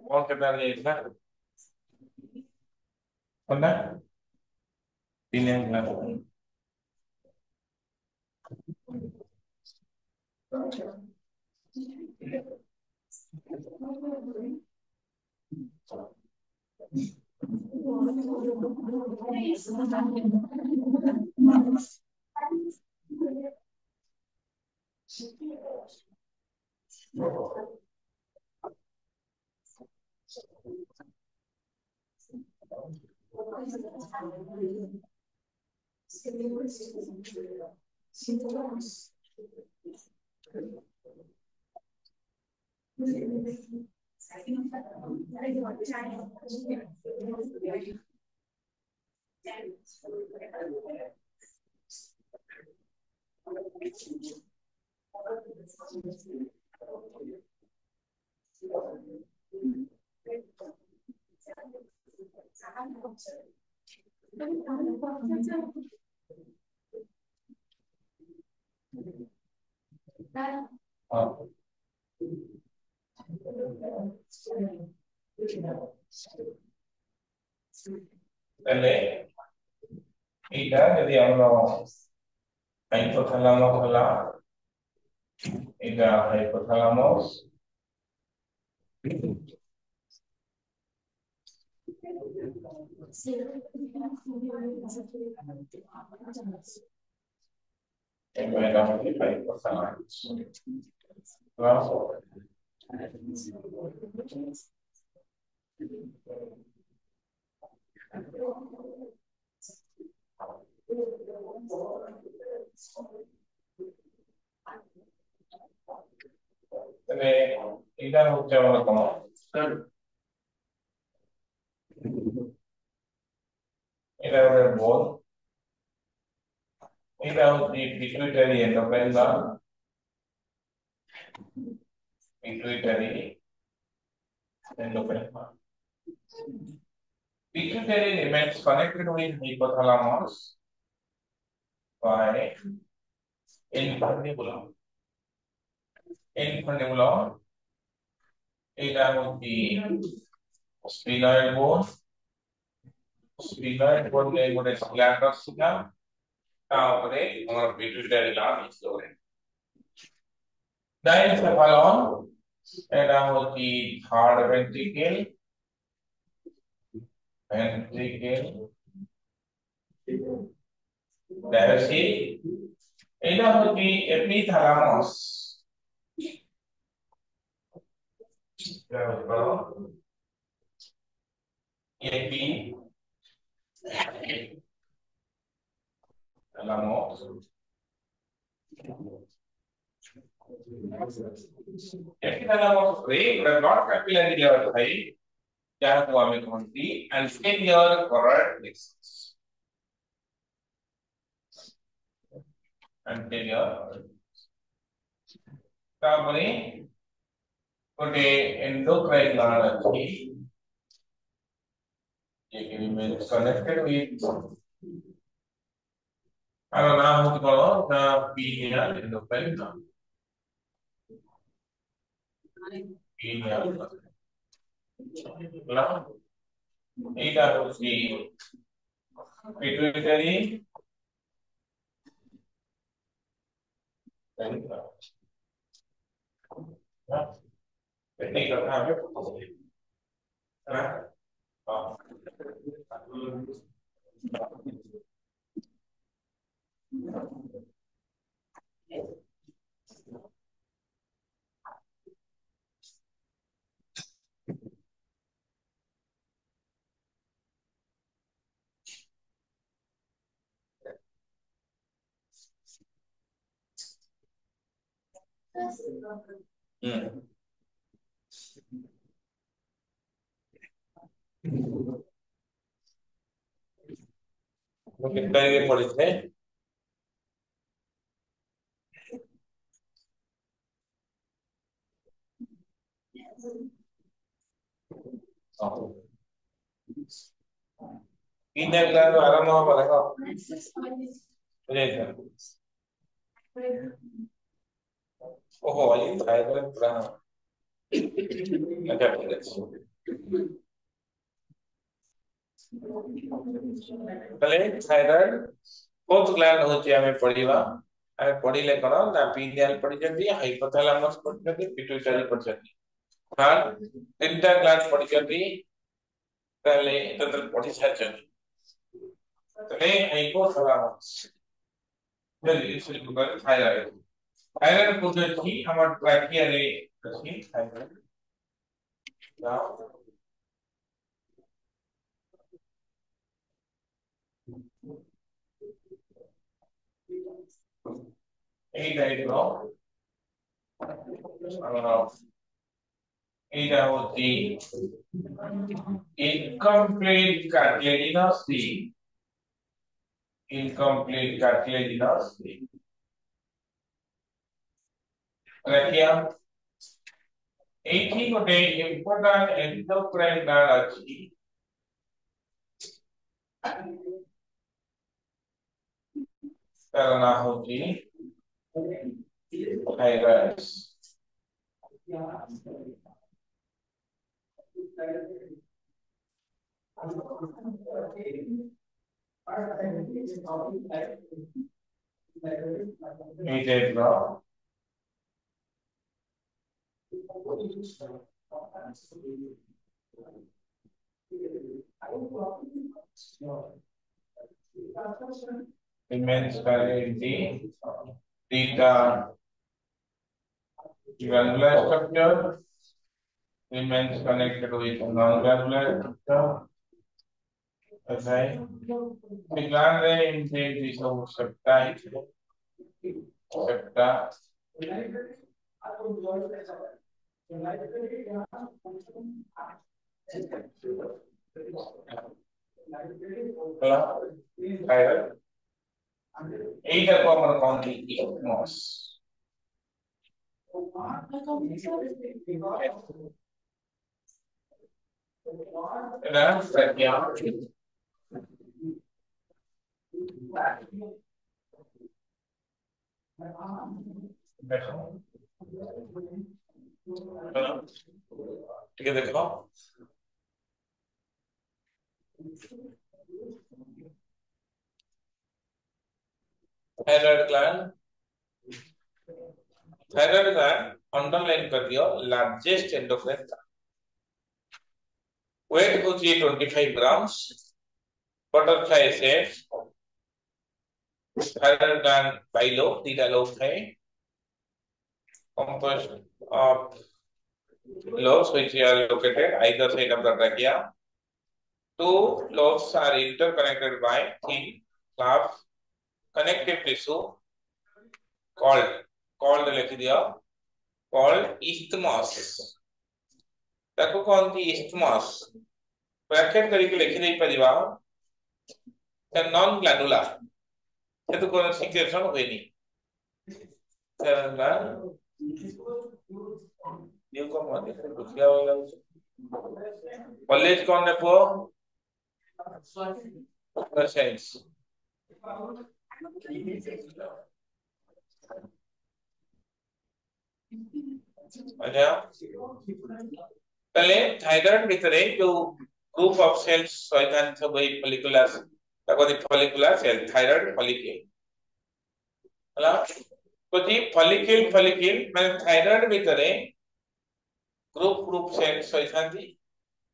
कौन कितना लेगा कौन है 3 पहले এটা যদি আমরা হাইপোথ্যালামাস হলা এটা হাইপোথ্যালামাস এটা হচ্ছে হাইপোথ্যালামাস ক্লাস তাহলে এটা হচ্ছে আমরা কোন এটা হচ্ছে বল এটা হচ্ছে পিটুইটারি এন্ডোক্রাইন বা pituitary endocrine. Pituitary remains connected with hypothalamus by infundibulum. Infundibulum এটা হচ্ছে sphenoid bone. Sphenoid bone এর মধ্যে স্ক্লেরাটাস ছিল তারপরে আমার পিটুইটারি লাম ইসরে ডাইনসেফালন এটা হচ্ছে থার্ড ভেন্ট্রিকেল ডায়াসি এটা হচ্ছে এপিথ্যালামাস এপিথ্যালামাস epithalamus ray does not capillary layer high যাহাকে আমি বলছি anterior choroid plexus anterior তারপরে ওটে endocrine gland আছে যেটি remains connected with আর নাম হচ্ছে বলো the pineal endocrine gland pineal gland এইটা হচ্ছে pituitary टेक्निक करना है ना कितना ये पढ़ी थे तीन क्लास आराम पड़ेगा ओहो ये थायराइड पूरा अच्छा ठीक है তাহলে থাইরয়েড কোথ গ্ল্যান্ড হচ্ছে আমি পড়িবা আমি পড়িলে কোন না পিনিয়াল পড়িଛନ୍ତି ହାଇପୋଥାଲାମସ୍ ପଢିଛନ୍ତି ପିଟ୍ୟୁଟାରୀ ପଢିଛନ୍ତି ହଁ ତିନିଟା ଗ୍ଲାଣ୍ଡ ପଢିଛନ୍ତି ତାହେଲେ ଏତତ ପଢି ସାରିଛନ୍ତି ତାହେଲେ ହାଇପୋଥାଲାମସ୍ ଯଦି ସେ ଥାଇରଏଡ ଥାଇରଏଡ କୋଉଠି ଅଛି ଆମର ଟ୍ରାକିଆରେ ଅଛି ଥାଇରଏଡ এইটা এগুলো এইটা হচ্ছে incomplete cartilaginous thing incomplete cartilaginous thing রাখিয়া এইটি গোটে ইম্পর্টান্ট এন্ডোক্রাইন গ্ল্যান্ড আছে তার নাম হচ্ছে থাইরয়েড এই টাইপর remains currently theta granular structure remains connected with non-granular structure. Okay. The gland intake is of septa. Septa. এইটা তো আমরা কাউন্টি ইকমস এটা প্রজ্ঞা দেখো ঠিক আছে দেখো थायराइड ग्लैंड अंडरलाइन कर दियो लार्जेस्ट एंडोक्राइन वेट होती है 25 grams butterfly shape thyroid gland bilobe तीटा लोब है composed of lobes which are located either side of the trachea. Two lobes are interconnected by thin sharp connective tissue called लिख दिया called isthmus. ताको कौन थी isthmus bracket करके लिख दे परिवा non glandular ये तो कौन सिक्रेशन हुए नहीं ये को मत दुखिया वाला कॉलेज कौन है पो साइंस अच्छा पहले थायराइड ভিতরে जो ग्रुप ऑफ सेल्स শয়তান सब এই ফলিকুলার তারপর ফলিকুলার সেল থাইরয়েড ফলিকেল হলা কোটি ফলিকেল মানে থাইরয়েড ভিতরে ग्रुप सेल्स শয়তান দি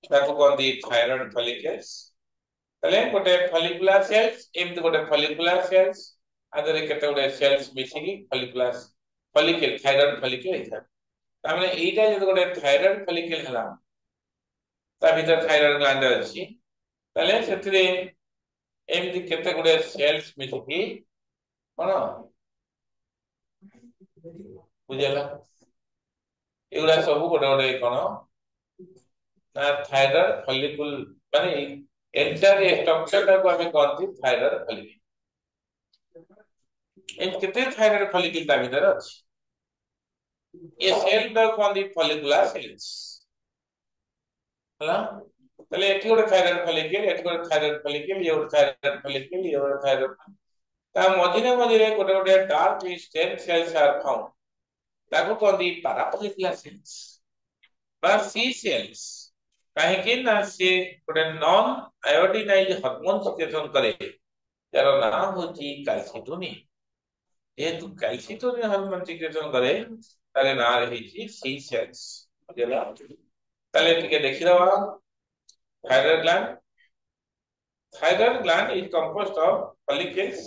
তারপর কোন দি থাইরয়েড ফলিকেলস तले गोटे फॉलिकुलर सेल्स एमती गोटे फॉलिकुलर सेल्स आदरे केते गोटे सेल्स मिसिकी फॉलिकुलर फॉलिकल थायराइड फॉलिकल इथा तामने एटा जे गोटे थायराइड फॉलिकल हला ता भीतर थायराइड ग्लैंड अछि तले सेतरे एमती केते गोटे सेल्स मिसिकी कोन बुझेला एगुडा सब गोटे गोटे कोन ना थायराइड फॉलिकल माने एंटायर स्ट्रक्चर को हमें कहते थायराइड फॉलिकल एम केते थायराइड फॉलिकल ता भीतर अछि ये सेल को कहते फॉलिकुलर सेल्स हला तले एठी गोटे थायराइड फॉलिकल एठी गोटे थायराइड फॉलिकल ये गोटे थायराइड फॉलिकल ये गोटे थायराइड ता मझिरे मझिरे गोटे गोटे dark stem cells are found ताको कहते पैराफॉलिकुलर सेल्स बा सी सेल्स काहे कि ना से गोटे नॉन आयोडीनाइज हार्मोन सिक्रेशन करे यार नाम होची कैल्सिटोनिन जेहेतु कैल्सिटोनिन हार्मोन सिक्रेशन करे तारे ना रही सी सेल्स बुझला ताले टिके देखि दवा thyroid gland is composed of follicles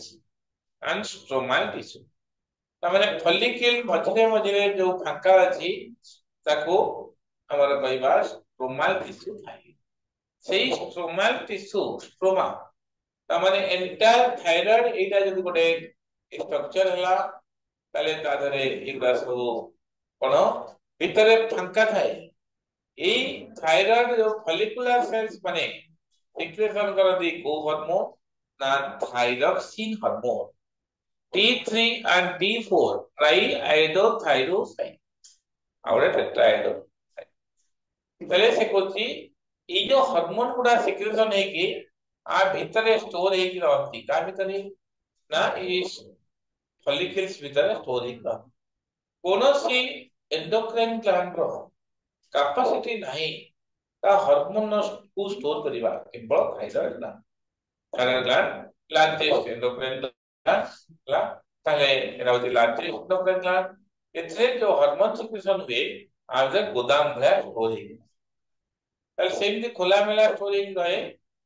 and stromal tissue तामाने follicle मझिरे मझिरे जो फांका अछि ताको हमर कहबा स्ट्रोमाल टिश्यू थाई सेही स्ट्रोमाल टिश्यू स्ट्रोमा तामाने एंटायर थायराइड एटा जदि गोटे स्ट्रक्चर हला ताले ता धरे एगुडा सब कोन भितरे फांका थाए ए थायराइड जो फॉलिकुलर सेल्स बने सिक्रेशन करती को हार्मोन ना thyroxine hormone T3 and T4 ट्राइआयोडोथायरोसाइन आवडे टेट्राइडो तले से कोची ई जो हार्मोन गुडा सिक्रेशन है कि आ भीतरे स्टोर है कि रहती का भीतरे ना इस फॉलिकल्स भीतरे स्टोर है का कोनोसी एंडोक्राइन ग्लैंड रो कैपेसिटी नहीं ता हार्मोन को स्टोर करिबा केवल thyroid gland largest endocrine gland ला ताले एरा होती लार्जेस्ट एंडोक्राइन ग्लैंड एथरे जो हार्मोन सिक्रेशन हुए आजे गोदाम भया स्टोर है ताले सेमती खोला मेला स्टोर है रहे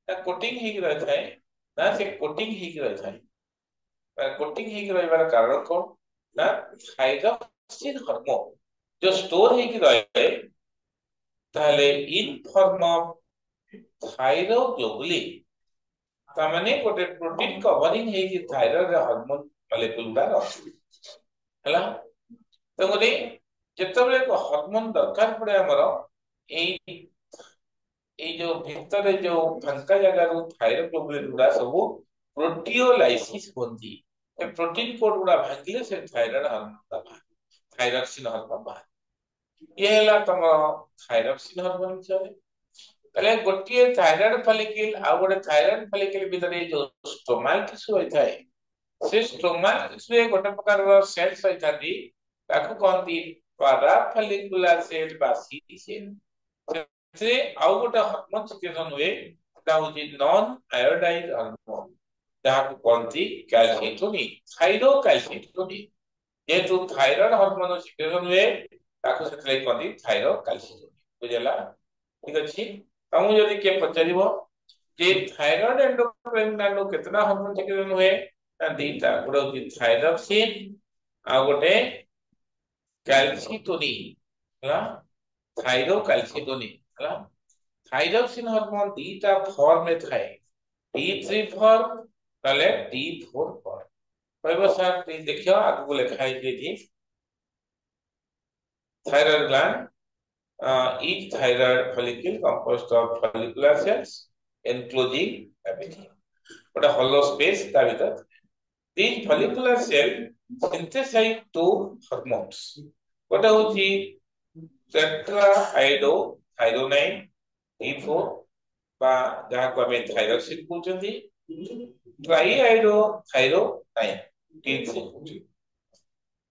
ता कोटिंग ही रहता है ना से कोटिंग ही रहता है कोटिंग ही रहबार कारण कोन ना थायरॉक्सिन हार्मोन जो स्टोर है कि रहे ताले इन फॉर्म ऑफ थायरोग्लोबुलिन तामाने गोटे प्रोटीन कवरिंग है कि थायराइड हार्मोन मॉलिक्यूल गुडा रहछि हला तो गोटे जेतबेले को हार्मोन दरकार पड़े हमर एई एई जो भीतर जो फांका जगह रो थायरोग्लोबुलिन गुडा सब प्रोटियोलाइसिस होती ए प्रोटीन कोड गुडा भांगिले से थायराइड हार्मोन थायरॉक्सिन हार्मोन बा ये हला तम थायरॉक्सिन हार्मोन चले तले गोटिए थायराइड फॉलिकल आ गोटे थायराइड फॉलिकल भीतर जो स्ट्रोमाल टिश्यू होय थाए से स्ट्रोमाल टिश्यू गोटे प्रकार रो सेल्स होय थाती ताको कहती पैराफॉलिकुलर सेल बा सी सेल से आउ गोटे हार्मोन सिक्रेशन हुए ता होची नॉन आयोडाइज हार्मोन ताको कहती कैल्सिटोनिन थायरोकैल्सिटोनिन जेतु थायराइड हार्मोन सिक्रेशन हुए ताको सेतले कहती थायरोकैल्सिटोनिन बुझला ठीक अछि तमु जदि के पचारिबो जे थायराइड एंडोक्राइन ग्लैंड केतना हार्मोन सिक्रेशन हुए ता दीटा गोटे होची थायरॉक्सिन आ गोटे कैल्सिटोनिन हला थायरोकैल्सिटोनिन हला थायरॉक्सिन हार्मोन दीटा फॉर्म में थाए T3 फॉर्म तले T4 फॉर्म कहबो सर देखियो आगु लिखा है जे thyroid gland each thyroid follicle composed of follicular cells enclosing cavity what a hollow space ta bhitar these follicular cell synthesize two hormones what hochi tetrahydrothionein T4 ba jaha ko ame thyroxine कहउचंती triiodothyronine T3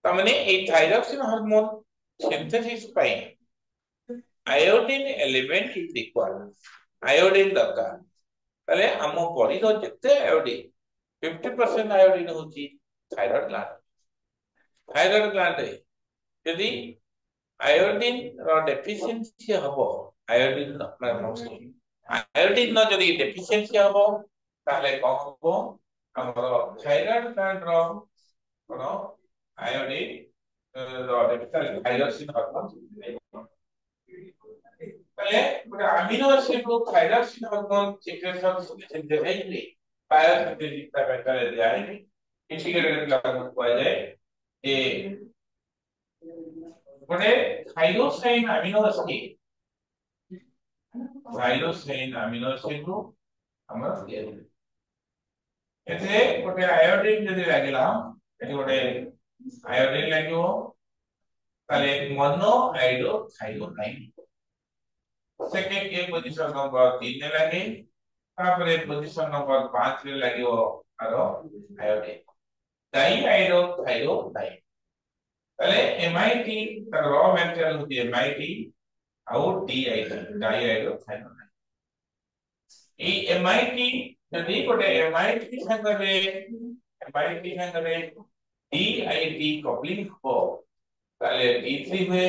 तामने ए thyroxine hormone synthesis पाई iodine element is required iodine दरकार तले हम body रो जते iodine 50% iodine होची थायराइड ग्लैंड रे यदि आयोडीन रो डेफिशिएंसी हबो आयोडीन ଆୟୋଡିନ ର ଯଦି ଡେଫିସିଏନ୍ସି ହବ ତାହେଲେ କଣ ହବ ଆମର ଥାଇରଏଡ ଗ୍ଲାଣ୍ଡ ର କଣ ଆୟୋଡିନ ର ଡେଫିସିଏନ୍ସି ଥାଇରୋସିନ ହରମୋନ ତାହେଲେ ଗୋଟେ ଆମିନୋ ଏସିଡ ରୁ ଥାଇରୋସିନ ହରମୋନ ସିକ୍ରେସନ ସିନ୍ଥେସିସ୍ ହେଇକି ବାୟୋସିନ୍ଥେସିସ୍ ତା ବେକାରେ ଦିଆହେଇକି ଇଣ୍ଟିଗ୍ରେଟେଡ ଲାଗୁ କୁହାଯାଏ ଯେ ଗୋଟେ ଥାଇରୋସାଇନ୍ ଆମିନୋ ଏସିଡ ଥାଇରୋସାଇନ୍ ଆମିନୋ ଏସିଡ ରୁ ଆମର ତିଆରି ଏଥିରେ ଗୋଟେ ଆୟୋଡିନ ଯଦି ଲାଗିଲା ଏଠି ଗୋଟେ ଆୟୋଡିନ ଲାଗିବ ତାହେଲେ ମନୋ ଆଇଡୋ ଥାଇରୋନାଇନ୍ सेकेंड के पोजीशन नंबर 3 रे लागे तापरे पोजीशन नंबर 5 रे लागियो आरो आयोडीन डाई आयोडो थाइरोनाइन तले एमआईटी तर रॉ मटेरियल होती है एमआईटी और डीआईटी डाई आयोडो थाइरोनाइन ई एमआईटी जदी कोटे एमआईटी संगरे डीआईटी कपलिंग हो तले डी3 हुए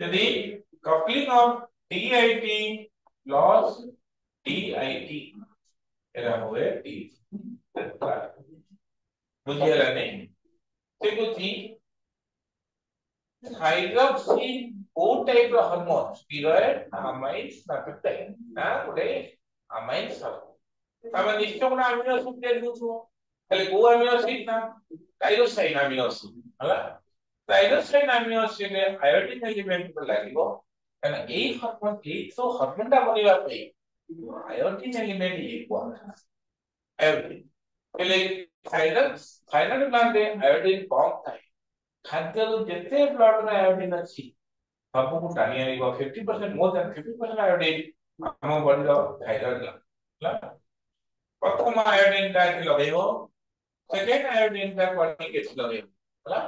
यदि coupling of DIT plus DIT era हुए D बुझिएला नहीं ठीक होती हाइड्रोक्सी ओ टाइप ର हार्मोन स्टेरॉइड अमाइन्स ना पेप्टाइड ना गोटे अमाइन्स हम निश्चय गुण अमीनो एसिड दे दूछु खाली को अमीनो एसिड ना टाइरोसाइन अमीनो एसिड हला टाइरोसाइन अमीनो एसिड रे आयोडीन एलिमेंट को लागिवो कारण এই হরমোন এই তো হরমোনটা বনিবা পাই আয়োডিন এলিমেন্ট ইকুয়াল আয়োডিন એટલે થાઇરોઇડ ગ્લાન્ડે આયોડિન કમ થાય ખાદ્યରୁ ଯେତେ ବ୍ଲଡ୍ ରେ ଆୟୋଡିନ ଅଛି ସବୁକୁ ଟାଣି ଆଣିବ 50% more than 50% ଆୟୋଡିନ ଆମ ବଡିର ଥାଇରଏଡ୍ ଗ୍ଲାଣ୍ଡ ହେଲା ପ୍ରଥମ ଆୟୋଡିନ ଟା ଏଠି ଲଗେଇବ ସେକେଣ୍ଡ ଆୟୋଡିନ ଟା କୁଆଡେ କିଛି ଲଗେଇବ ହେଲା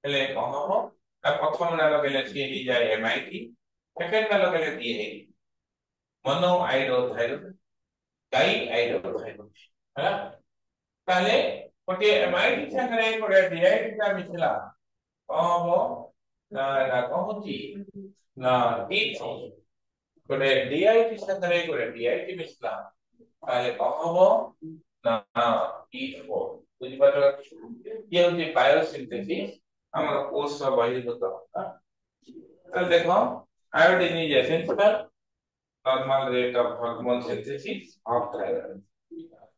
ହେଲେ କଣ ହବ ତା ପ୍ରଥମ ଟା ଲଗେଇଲେ ସିଏ ହେଇଯାଏ ଏମଆଇଟି सेकंड में लोग लेती है मोनो आइडोथाइरोड डाई आइडोथाइरोड है पहले गोटे एमाइड संगे गोटे डीआईडी का मिथिला कहबो ना ना कहूची ना डी3 गोटे डीआईडी संगे गोटे डीआईडी मिथिला पहले कहबो ना डी4 बुझि पारो ये होची बायोसिंथेसिस हमर कोष बहिर्गत तो देखो iodine is essential normal rate of hormone synthesis of thyroid.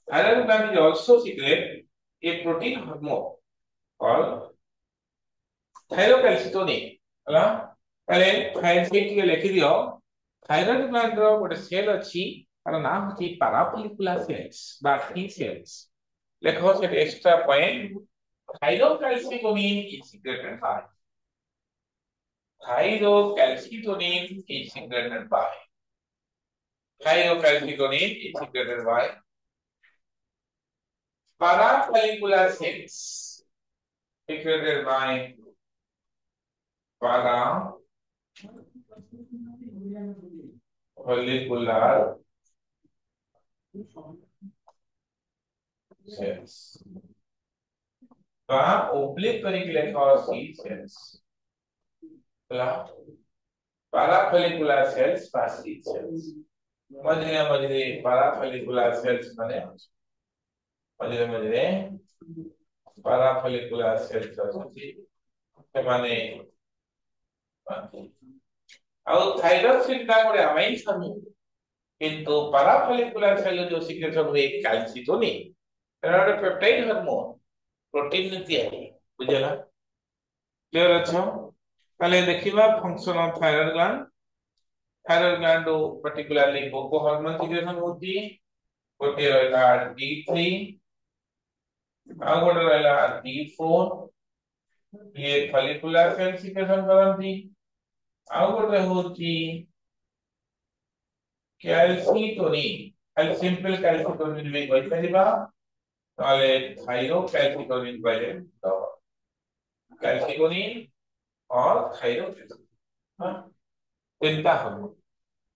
Thyroid gland is also secrete a protein hormone called thyrocalcitonin. ହେଲା ତାହେଲେ ଥାଇରଏଡ୍ ଟିକେ ଲେଖି ଦିଅ ଥାଇରଏଡ୍ ଗ୍ଲାଣ୍ଡ ର ଗୋଟେ ସେଲ୍ ଅଛି ତାର ନାଁ ହେଉଛି ପାରାଫୋଲିକୁଲାର ସେଲ୍ସ ବା ଟି ସେଲ୍ସ ଲେଖ ସେଠି extra point thyrocalcitonin is secreted by thyrocalcitonin is secreted by thyrocalcitonin is secreted by parafollicular cells secreted by parafollicular cells বা oblique करके लिखा और C cells parafollicular cells বা C cells मझे parafollicular cells माने मझे parafollicular cells ଅଛି ସେମାନେ ଆଉ ଥାଇରକ୍ସିନ ଟା ଗୋଟେ ଆମାଇନ୍ ହରମୋନ କିନ୍ତୁ parafollicular cell जो सिक्रेशन हुए कैल्सिटोनिन एटा ଗୋଟେ पेप्टाइड हार्मोन प्रोटीन ने ତିଆରି बुझला क्लियर अच्छा ताले देखिबा function of thyroid gland particularly को हार्मोन सिक्रेशन होती गोटे रहला D3 आ गोटे रहला D4 ये फॉलिकुलर सेल सिक्रेशन करंती आ गोटे होती कैल्सिटोनिन खाली सिंपल कैल्सिटोनिन भी कहि परिबा ताले थायरोकैल्सिटोनिन पहले तो कैल्सिटोनिन और थायरोकैल्सिटोनिन हां चिंता हो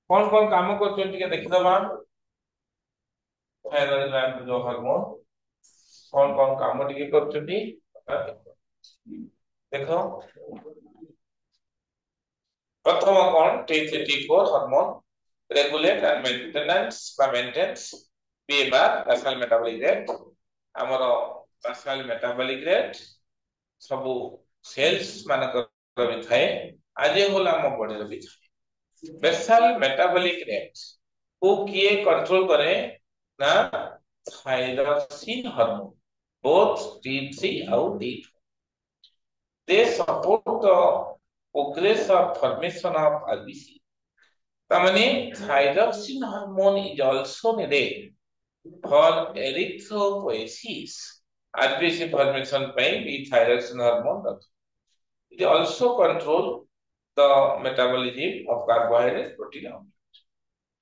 कौन काम करछन ଟିକେ ଦେଖିदबा थायराइड ग्लैंड जो हार्मोन कौन काम ଟିକେ करछथि देखो प्रथम कौन T4 hormone regulate and maintenance বা maintenance BMR basal metabolic rate ଆମର basal metabolic rate ସବୁ ସେଲ୍ସ ମାନଙ୍କର ବି ଥାଏ ଆଜି होला ଆମ ବଡିର ବି ଥାଏ basal metabolic rate को किए कंट्रोल करे ना थायरोक्सिन हार्मोन both T3 और T2 they support the progress of formation of RBC तामाने thyroxine hormone is also needed for erythropoiesis RBC formation ପାଇଁ ବି thyroxine hormone ଦରକାର it also control the metabolism of carbohydrate protein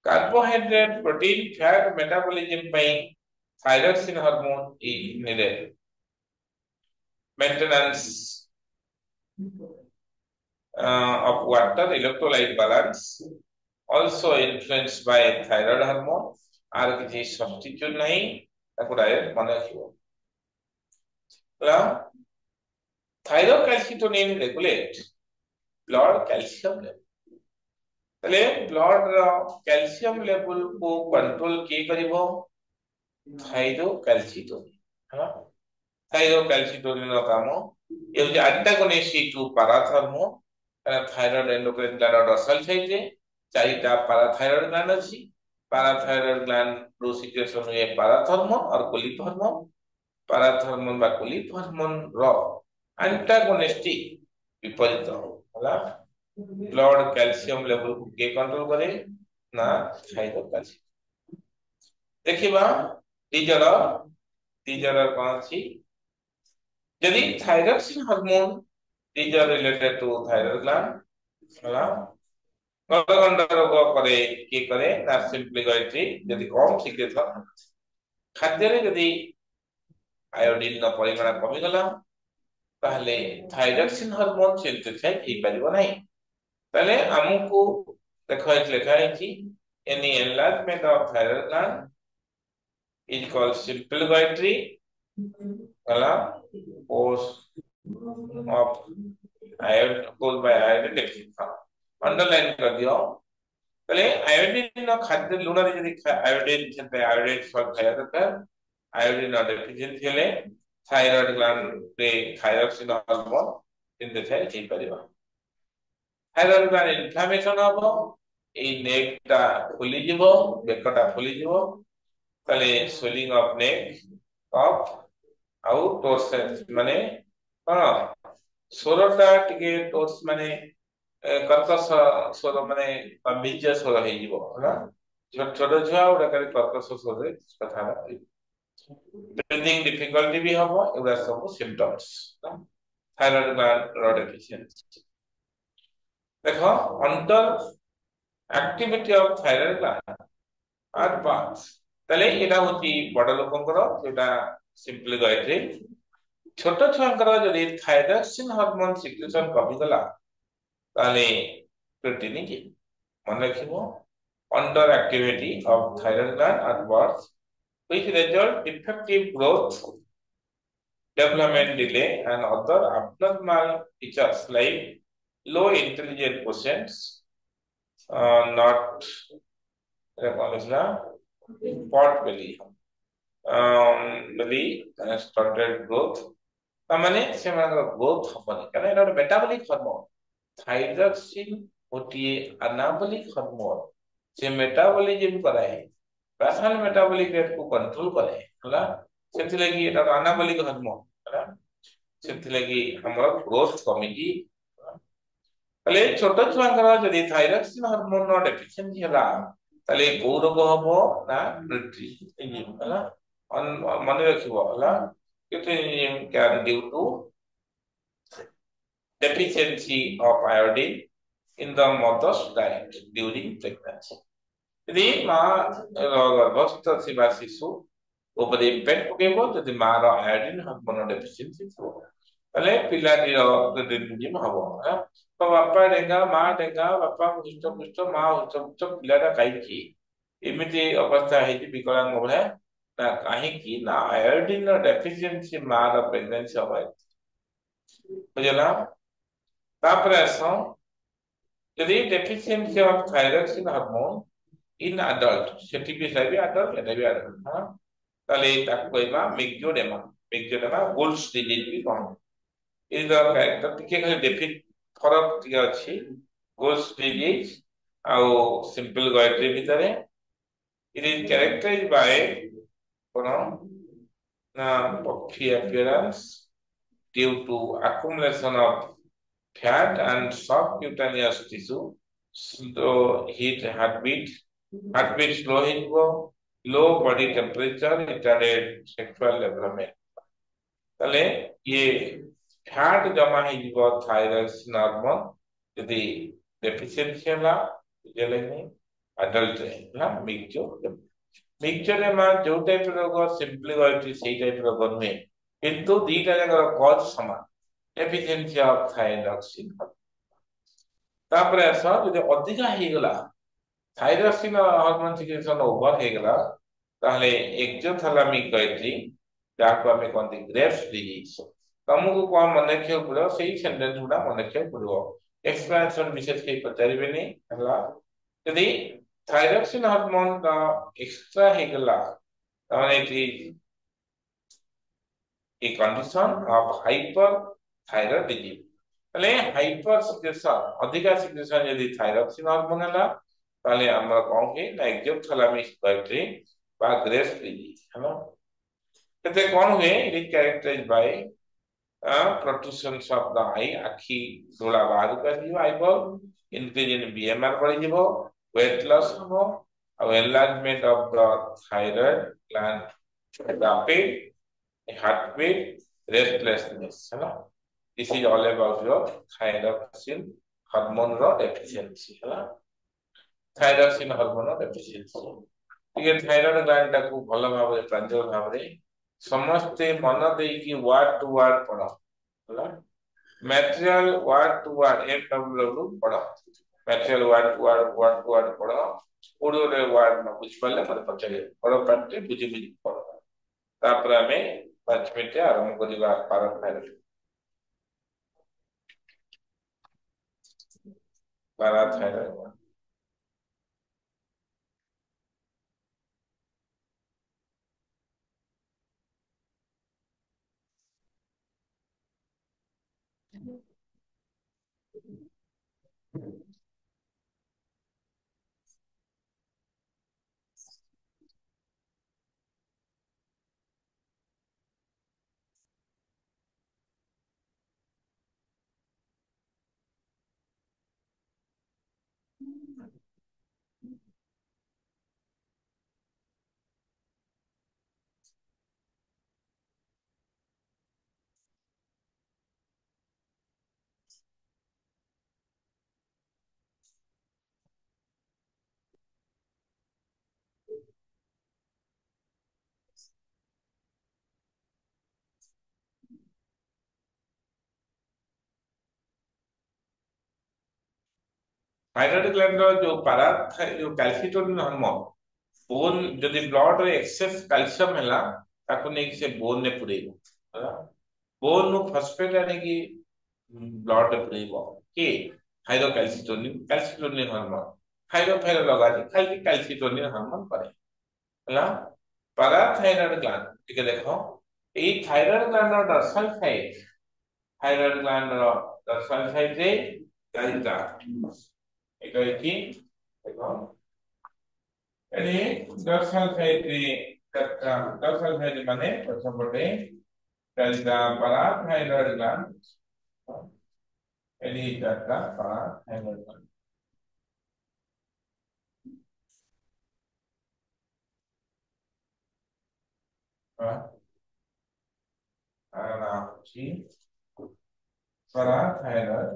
carbohydrate protein fat metabolism ପାଇଁ thyroxine hormone is needed maintenance of water electrolyte balance also influenced by thyroid hormone आर किसी substitute नहीं ताको direct मन रखिबो ला thyrocalcitonin regulate blood calcium level तले blood रो कैल्शियम लेवल को कंट्रोल के करिवो थायरोकैल्सिटोनिन है थायरोकैल्सिटोनिन रो काम ये जे antagonist to parathormone thyroid endocrine gland dorsal side रे चारिटा पैराथायराइड ग्लैंड अछि पैराथायराइड ग्लैंड रो सिक्रेशन हुए पैराथर्मोन और कोलिक हार्मोन पैराथर्मोन बा कोलिक हार्मोन रो एंटागोनिस्टिक विपरीत होला ब्लड कैल्शियम लेवल को के कंट्रोल करे ना थायरोकैल्सिटोनिन देखिबा टीजर कौन छी यदि थायरोक्सिन हार्मोन टीजर रिलेटेड टू थायराइड ग्लैंड होला गलगंड रोग करे के करे ना सिंपली गायत्री यदि कम सिक्रेशन खाद्य रे यदि आयोडीन न परिमाण कमी गला ताहले थायरोक्सिन हार्मोन सिंथेसाइज हे परिबो नाही ताले हमकु देखो एक लिखा है कि any enlargement of thyroid gland is called simple goitry होला cause of iodine caused by iodine deficiency underline कर दियो पहले आयोडीन न खाद्य लूण रे यदि आयोडीन छते आयोडीन सल्ट खाया दरकार आयोडीन डेफिशिएंसी हेले थायराइड ग्लैंड रे थायरोक्सिन हार्मोन सिंथेसाइज हे परिबा थायराइड ग्लैंड इन्फ्लेमेशन हो ए नेकटा फुली जीवो बेकटा फुली जीवो तले स्वेलिंग ऑफ नेक ऑफ आउ टोर्स माने कोन सोरटा टिके टोर्स माने कर्कश स्वर माने बीज स्वर हे जीवो ना छोट छोट छुआ उडा करे कर्कश स्वर रे कथा ब्रीथिंग डिफिकल्टी भी हबो एबा सब सिम्पटम्स थायराइड ग्लैंड रो डेफिशिएंसी देखो under activity of thyroid gland आर पार्ट्स तले एटा होती बड़ लोकंकर जेटा सिंपली गाइड्रे छोट छुआंकर जदि थायरोक्सिन हार्मोन सिक्रेशन कमी गला ताले प्रोटीन की मन रखिबो under activity of thyroid gland at birth which result defective growth development delay and other abnormal features like low intelligent quotients not pot belly belly stunted growth तामाने से मानकर growth हबनी कारण एटा metabolic hormone thyroxine गोटिए अनाबॉलिक hormone से metabolism कराए basal metabolic rate को control करे होला सेति लगी एटा अनाबॉलिक हार्मोन होला सेति लगी हमर ग्रोथ कमी तले छोट छुआंकर जदि थायरोक्सिन हार्मोन नो डेफिशिएंसी होला तले को रोग हबो ना प्रिट्री होला मन रखिबो होला Uterine can due to deficiency of iodine in the mother's diet during pregnancy. यदि माँ गर्भस्थ थिबा शिशु ऊपर इम्पैक्ट पकेबो यदि माँ रो आयोडीन हार्मोन डेफिशिएंसी थो तले पिलाटी रो रिडिम हबो तो बापा डेंगा माँ डेंगा बापा हुष्ट पुष्ट माँ हुष्ट पुष्ट पिलाटा काईकी एमिति अवस्था हेति विकलांग भले ना कहीं की ना आयोडीन डेफिशिएंसी मार प्रेगनेंसी होय बुझला तापर असो यदि deficiency of thyroxine hormone in adult सेठी भी साइबे अडल्ट एटा भी अडल्ट हां ताले ताको कहबा मेक्योडेमा मेक्योडेमा गोल्ड्स डिजीज भी कहू इन द कैरेक्टर टिके खाली डेफिट फरक टिके अछि गोल्ड्स डिजीज आउ सिंपल गायट्री भितरे इट इज कैरेक्टराइज्ड बाय कोन na puffy appearance due to accumulation of fat and subcutaneous tissue, slow heat heartbeat slow ହେଇଯିବ, low body temperature, retarded sexual development. ତାହେଲେ ଇଏ ଫ୍ୟାଟ ଜମା ହେଇଯିବ ଥାଇରଏଡ୍ ହରମୋନ ଯଦି deficiency ହେଲା ବୁଝିଲେ ଆଡଲ୍ଟ ହେଲା ମିକ୍ସଚର ମିକ୍ସଚରରେ ମା ଯୋଉ ଟାଇପ ରୋଗ ସିମ୍ପଲି ଗଳିଛି ସେଇ ଟାଇପ ରୋଗ ନୁହେଁ କିନ୍ତୁ ଦିଟା ଯାକର କଜ ସମାନ ଏଫିସିଏନ୍ସି ଅଫ ଥାଇରକ୍ସିନ ତାପରେ ଆସ ଯଦି ଅଧିକା ହେଇଗଲା ଥାଇରକ୍ସିନ ହରମୋନ ସିକ୍ରେସନ ଓଭର ହେଇଗଲା ତାହେଲେ ଏକ୍ଜୋଥାଲାମିକ ଗଏଟ୍ରି ଯାହାକୁ ଆମେ କହନ୍ତି ଗ୍ରେଭ୍ସ ଡିଜିଜ ତମକୁ କଣ ମନେ ରଖିବାକୁ ପଡିବ ସେଇ ସେଣ୍ଟେନ୍ସ ଗୁଡା ମନେ ରଖିବାକୁ ପଡିବ ଏକ୍ସପ୍ଲାନେସନ ବିଶେଷ କେହି ପଚାରିବେନି ହେଲା ଯଦି थायरॉक्सिन हार्मोन का एक्स्ट्रा हेगला it is a condition of hyperthyroidism তাহলে হাইপার সিক্রেশন अधिका सिक्रेशन यदि थायरॉक्सिन हार्मोन हला তাহলে আমরা কোন কি না एक्सोथैलेमिक गॉइट्री বা গ্রেভস ডিজিজ হলো এতে কোন हुए it is characterized by protrusions of the eye आखि धोला बाहर कर दियो आईबॉल इंक्रीज इन बीएमआर बढ़ी जीवो weight loss हो और enlargement of the thyroid gland rapid heartbeat restlessness है ना this is all about your thyroxine hormone row deficiency है ना thyroxine hormone रो deficiency ये thyroid gland टाକୁ ଭଲ ଭାବରେ ପ୍ରାଞ୍ଜଳ ଭାବରେ ସମସ୍ତେ ମନ ଦେଇକି ୱାର୍ଡ ଟୁ ୱାର୍ଡ ପଢ ହେଲା material word to word FW ପଢ ମ୍ୟାଟେରିଆଲ ୱାର୍ଡ ଟୁ ୱାର୍ଡ ପଢ ओडोरे वार्ड न बुझ पाले पर पछले बड़ पार्टी बुझी बुझी पड़ तापर हमें 5 मिनिट आरंभ करिवा पाराथायरॉइड थायराइड ग्लैंड रो जो पारा जो कैल्सिटोनिन हार्मोन बोन जदि ब्लड रे एक्सेस कैल्शियम हैला ताको नै से बोन ने पुरेबो होला बोन नु फॉस्फेट आने की ब्लड रे पुरेबो के कैल्सिटोनिन हार्मोन थायरो लगा दे खाली कैल्सिटोनिन हार्मोन परे होला पाराथायरॉइड ग्लैंड ठीक देखो ए थायराइड ग्लैंड रो डर्सल साइड थायराइड ग्लैंड रो डर्सल साइड रे गाइता এটা কি দেখো এনি dorsal side রে dorsal side মানে পছপটে কালটা পারা থাইরয়েড গ্ল্যান্ড এনি চারটা পারা থাইরয়েড গ্ল্যান্ড আর নাম হচ্ছে পারা থাইরয়েড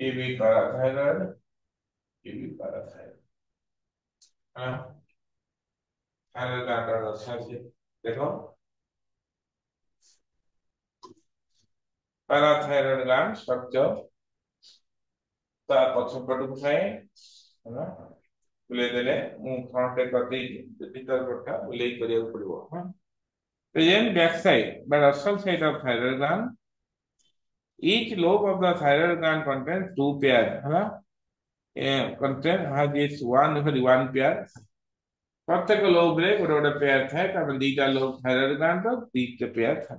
टीबी पाराथायरॉइड टीबी पाराथायरॉइड हाँ थायरॉइड ग्लैंड अच्छा से देखो पाराथायरॉइड ग्लैंड स्ट्रक्चर ता पछपटକୁ ଥାଏ ହେଲା बुले देले मु फ्रंट रे कर दे भीतर पटा बुले करिया पड़िबो हां present back side but dorsal side of thyroid gland each lobe of the thyroid gland contains two pair है contain has its one pair प्रत्येक लोब रे गोटे गोटे पेयर थाए तापर दीटा लोब थायराइड ग्लैंड रो दीटा पेयर थाए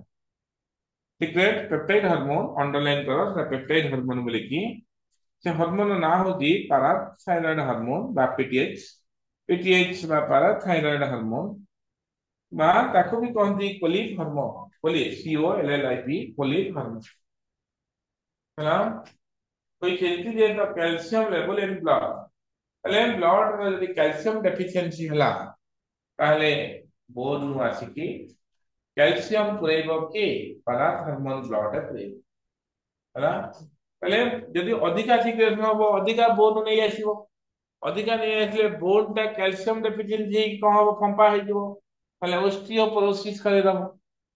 सीक्रेट पेप्टाइड हार्मोन अंडरलाइन करो से पेप्टाइड हार्मोन बोले कि से हार्मोन ना होती पाराथायरॉइड हार्मोन बा पीटीएच बा पाराथायरॉइड हार्मोन बा ताको भी कहती colic hormone Collip COLLIP Collip hormone ହେଲା कोई खेती जे तो कैल्शियम लेवल इन ब्लड अले ब्लड रो यदि कैल्शियम डेफिशिएंसी हला ताले बोन नु आसिकी कैल्शियम पुरेबो कि पराथ हार्मोन ब्लड रे पुरेबो हला ताले यदि अधिका सिक्रेशन हो अधिका बोन नै आसीबो अधिका नै आसले बोन ता कैल्शियम डेफिशिएंसी कम हो फंपा हो जिवो ताले ऑस्टियोपोरोसिस करे दबो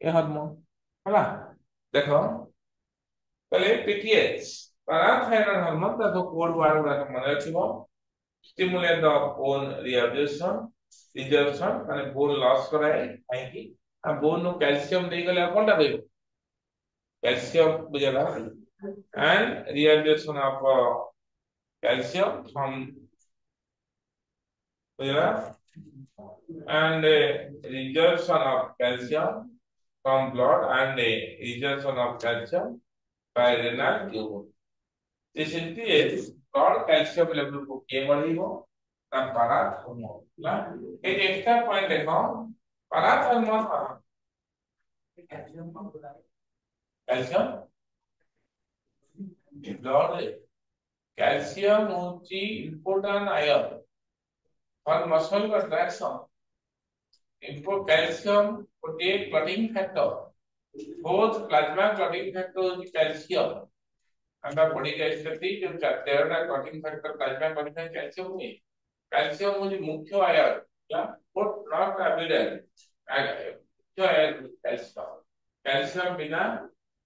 ए हार्मोन हला देखो ताले पीटीएच parathyroid hormone ता तो कोड वार गुडा मन रखिबो stimulate the bone resorption माने बोन लॉस कराए काहे कि आ बोन नो कैल्शियम दे गले कोनटा देबो कैल्शियम बुझला and reabsorption of calcium from बुझला and resorption of calcium from blood and resorption of calcium by renal tube this increases blood calcium level को के बढ़ाइबो ता पाराथ हार्मोन ला एक एक्स्ट्रा पॉइंट देखो पाराथ हार्मोन कैल्शियम ब्लड रे calcium होची important ion for muscle contraction इनको calcium protein clotting factor both plasma clotting factor होची calcium আমরা পড়ি যাইছি যে 13টা clotting factor plasma clotting calcium নি ক্যালসিয়াম হচ্ছে মুখ্য আয়ন but not evident মুখ্য আয়ন ক্যালসিয়াম ক্যালসিয়াম বিনা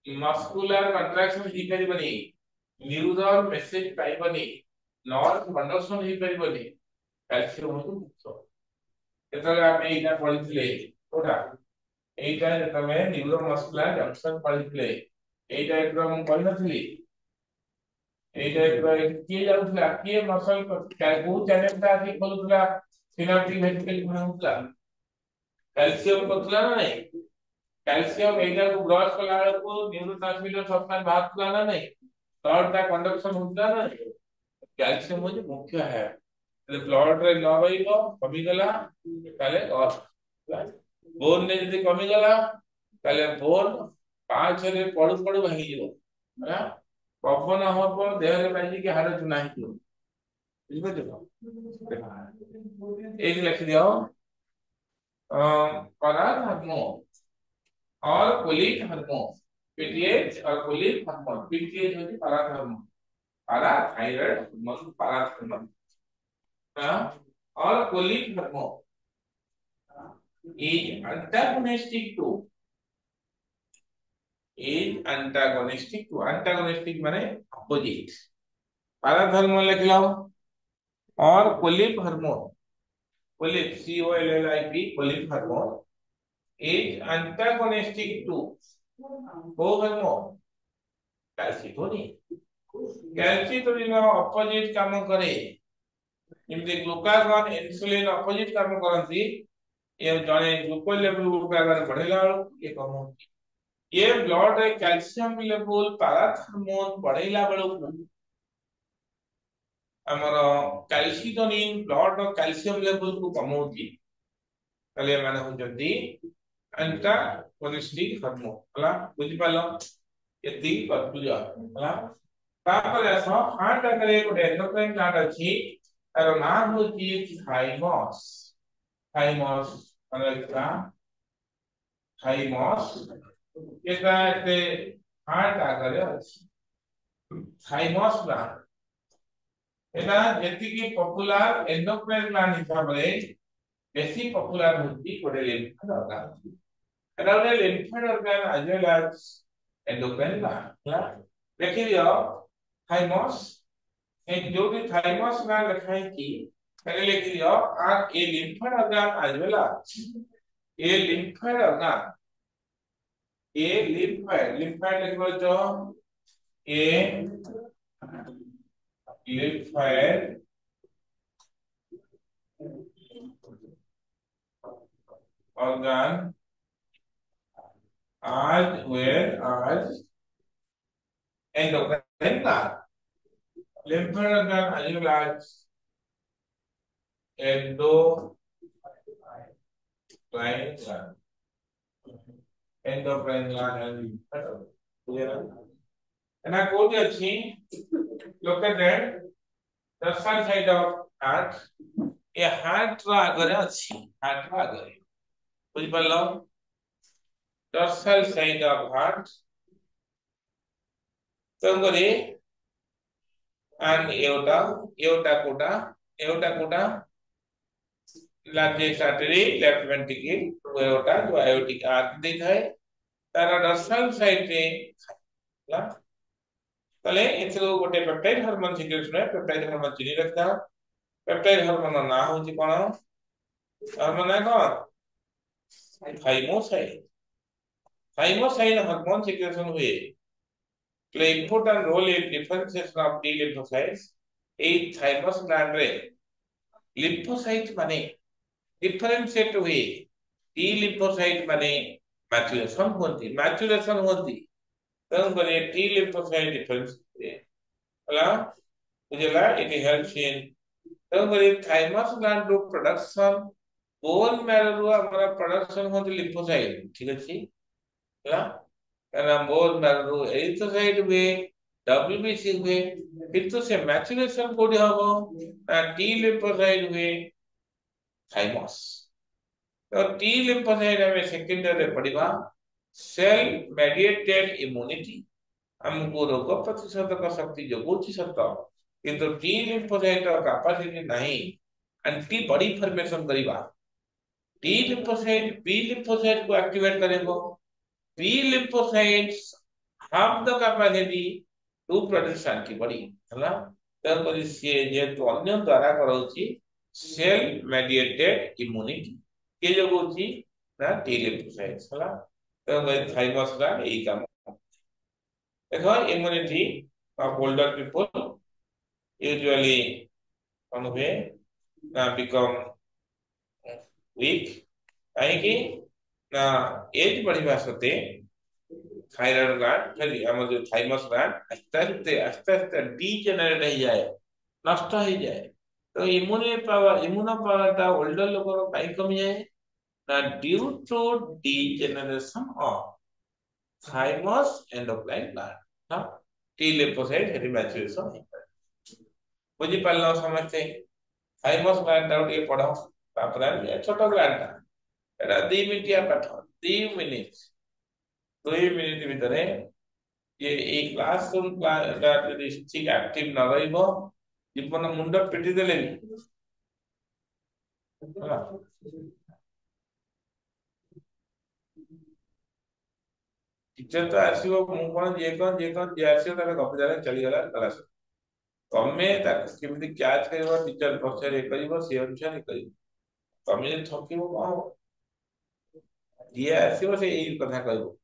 মাস্কুলার কন্ট্রাকশন হি পারিবনি নিউরন মেসেজ পাইবনি নর্ভ কন্ডকশন হি পারিবনি ক্যালসিয়াম হচ্ছে মুখ্য যেতলে আমি এটা পড়িছিলে ওটা এইটা যেতলে নিউরোমাস্কুলার জংশন পড়িছিলে এইটা একদম কইনଥିଲି এইটা কিଏ ଯାଉଥିଲା କିଏ ମସଲ କୋଉ ଚ୍ୟାନେଲଟା ଆସି ଖୋଲୁଥିଲା ସିନାପ୍ଟିକ ଭେସିକଲ ବନାଉଥିଲା କ୍ୟାଲସିୟମ କରୁଥିଲା ନା ନାହିଁ କ୍ୟାଲସିୟମ ଏଇଟାକୁ ବ୍ରଶ କଲା ବେଳକୁ ନ୍ୟୁରୋଟ୍ରାନ୍ସମିଟର ସବଷ୍ଟାନ୍ସ ବାହାରୁଥିଲା ନା ନାହିଁ ବ୍ଲଡଟା କଣ୍ଡକ୍ସନ ହଉଥିଲା ନା ନାହିଁ କ୍ୟାଲସିୟମ ହଉଛି ମୁଖ୍ୟ है ଯଦି ବ୍ଲଡ ରେ ନ ରହିବ କମିଗଲା ତାହେଲେ ବୋନ ରେ ଯଦି କମିଗଲା ତାହେଲେ ବୋନ ପାଛରେ ପଡୁ ପଡୁ ଭାଙ୍ଗିଯିବ ହେଲା पवन हम देह बाजी के हार चुना एक लिख दियो पराथ हार्मोन और कोलिक हार्मोन पीटीएच और कोलिक हार्मोन पीटीएच होती parathormone parathyroid hormone parathormone और Collip hormone is antagonistic to antagonistic माने ऑपोजिट पाराथ हार्मोन लिख लो और Collip hormone Collip COLLIP Collip hormone is antagonistic to वो hormone calcitonin opposite काम करे जेमति ग्लूकागॉन इंसुलिन ऑपोजिट काम करंती ये जने ग्लूकोज लेवल ग्लूकागॉन बढ़ेला ये कम होती ये ब्लड रे कैल्शियम लेवल पाराथ हार्मोन बढ़ेला बेलू हमर कैल्सिटोनिन ब्लड रो कैल्शियम लेवल को कमौती तले माने हो जदी एंटागोनिस्टिक हार्मोन हला बुझि पालो एती कतुजा हला तापर ऐसा हार्ट करे गोटे एंडोक्राइन ग्लैंड अछि तार नाम होची थाइमस थाइमस माने थाइमस एटा एते हार्ट आगरे अछि थाइमस ग्लैंड एटा जेति की पॉपुलर एंडोक्राइन ग्लैंड हिसाब रे बेसी पॉपुलर होती कोडे लिम्फ ऑर्गन एटा रे lymph organ as well as endocrine gland देखि लियो थाइमस एक जो भी थाइमस ग्लैंड लिखाई की पहले लिख दियो और ए लिम्फेड ऑर्गन आजवेला ए लिम्फेड ऑर्गन ए लिम्फेड लिखो जो ए lymphoid organ as well as endocrine gland. Lymphatic organ as well as endocrine gland. Endocrine gland and lymphatic. Clear? And I told you, look at that. The sun side of heart. A heart agar ଅଛି heart agar ବୁଝି ପାରିଲ dorsal side of heart ତେଣୁକରି and ଏଉଟା କୋଉଟା largest artery left ventricle ଏଉଟା जो aortic arch ଦେଇଥାଏ ତାର dorsal side ରେ ହେଲା ତାହେଲେ ଏଥିରୁ ଗୋଟେ ପେପ୍ଟାଇଡ ହରମୋନ ସିକ୍ରେସନ ହୁଏ ପେପ୍ଟାଇଡ ହରମୋନ ଚିନି ରଖିଥା ପେପ୍ଟାଇଡ ହରମୋନ ନାଁ ହଉଛି କଣ ହରମୋନ ନାଁ କଣ थाइमोसाइन हार्मोन सिक्रेशन हुए play important role in differentiation of T lymphocytes ए थाइमस ग्लैंड रे लिम्फोसाइट माने डिफरेंशिएट हुए टी लिम्फोसाइट माने मैच्युरेशन होती तब करे टी लिम्फोसाइट डिफरेंस हुए हला बुझला इट हेल्प्स इन तब करे थाइमस ग्लैंड रो प्रोडक्शन बोन मैरो रो हमारा प्रोडक्शन होती लिम्फोसाइट ठीक अछि हला karena bone marrow erythrocyte हुए WBC हुए फिर तो से मैच्युरेशन कोडी हबो ना टी लिम्फोसाइट हुए थाइमस तो टी लिम्फोसाइट हमें सेकेंडरी पढ़िबा सेल मेडिएटेड इम्यूनिटी हमको रोग प्रतिरोधक शक्ति जगुची सत किंतु टी लिम्फोसाइट कैपेसिटी नहीं एंटीबॉडी फॉर्मेशन करिबा टी लिम्फोसाइट बी लिम्फोसाइट को activate करेबो B lymphocytes have the capacity to produce antibody ହେଲା ତେଣୁକରି ସିଏ ଯେହେତୁ ଅନ୍ୟ ଦ୍ୱାରା କରାଉଛି ସେଲ୍ ମେଡିଏଟେଡ୍ ଇମ୍ୟୁନିଟି କିଏ ଯୋଗଉଛି ନା ଟି lymphocytes ହେଲା ତେଣୁକରି ଥାଇମସ୍ ର ଏଇ କାମ ଦେଖ immunity of older people usually କଣ ହୁଏ ନା become weak କାହିଁକି ना एज बढ़िबा सते थायराइड ग्लैंड खाली हम जो थाइमस ग्लैंड आस्ते आस्ते डीजेनरेट हो जाए नष्ट हो जाए तो इम्यूनो पावर ता ओल्डर लोग काई कमी जाए ना due to degeneration of thymus endocrine gland ना टी लिम्फोसाइट हेरी मैच्युरेशन बुझी पारलो समझते थाइमस ग्लैंड टा पढ़ो तापर छोटो ग्लैंड एटा 2 मिनिटिया पाठ 2 मिनिट 2 मिनिट भितरे ये ए क्लासरूम क्लास ठीक एक्टिव न रहिबो जीवन मुंड पिटी देले भी टीचर तो आसीबो मु कोन जे आसीबो ताले कपिदारे चली गला क्लास तमे ताक केमिति कैच करबो टीचर प्रोसेस करिवो से अनुसार करिवो तमे जे ठकिबो कोन ये आसीबो से एई कथा कहबो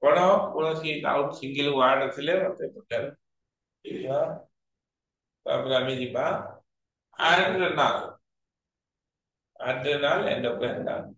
कोन कोन सी डाउट सिंगल वर्ड थिले मते पचार या तापर आमी जिबा adrenal adrenal endocrine gland